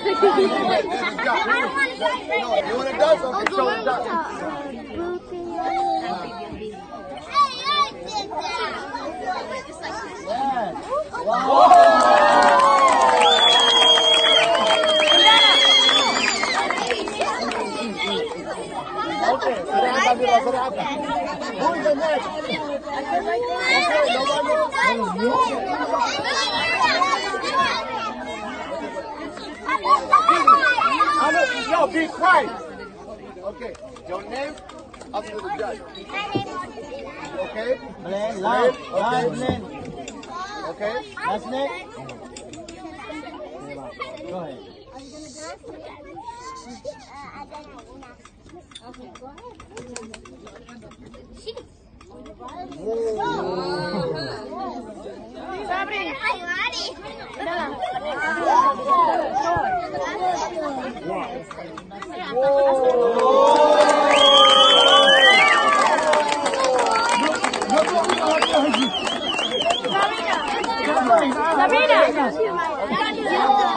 You want to dance? Okay, show the dance. Okay, so who is the next? Yo, be quiet. Okay, your name up to the judge. Okay? Glenn, loud. Loud, Glenn. Okay? Last name? Go ahead. Okay, go ahead.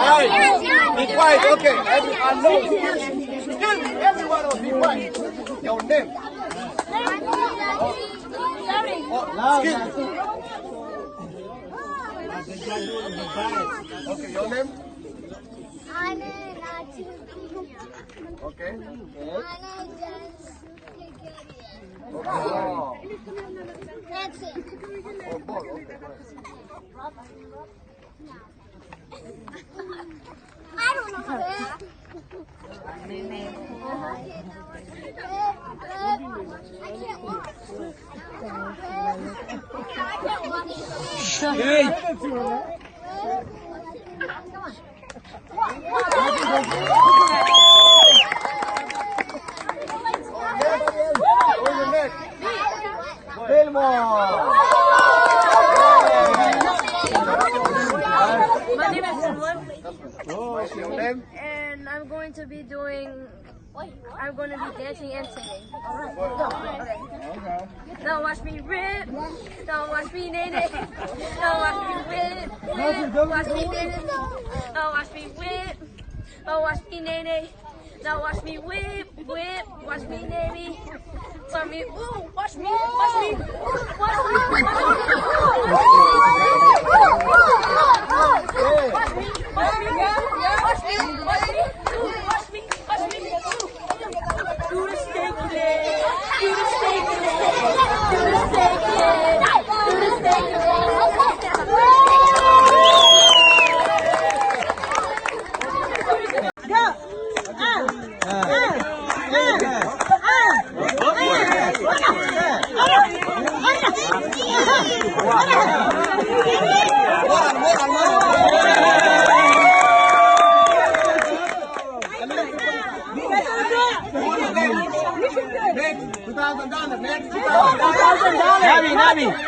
Alright, be quiet. Okay, I know. Excuse me, everyone else, be quiet. Your name. Excuse me. Okay, your name? Okay. Oh. Oh, ball. Okay. I don't know how to. I can't walk. Hey! Who's the next? Fillmore! My name is Simon, What's your name? and I'm going to be dancing and singing. Alright. Okay. Don't watch me rip, don't watch me nae nae, don't watch me whip, watch me nae nae, don't watch me whip, don't watch me nae nae, don't watch me whip, watch me nae nae, watch me, ooh, watch me, watch me, watch me, watch me, watch me.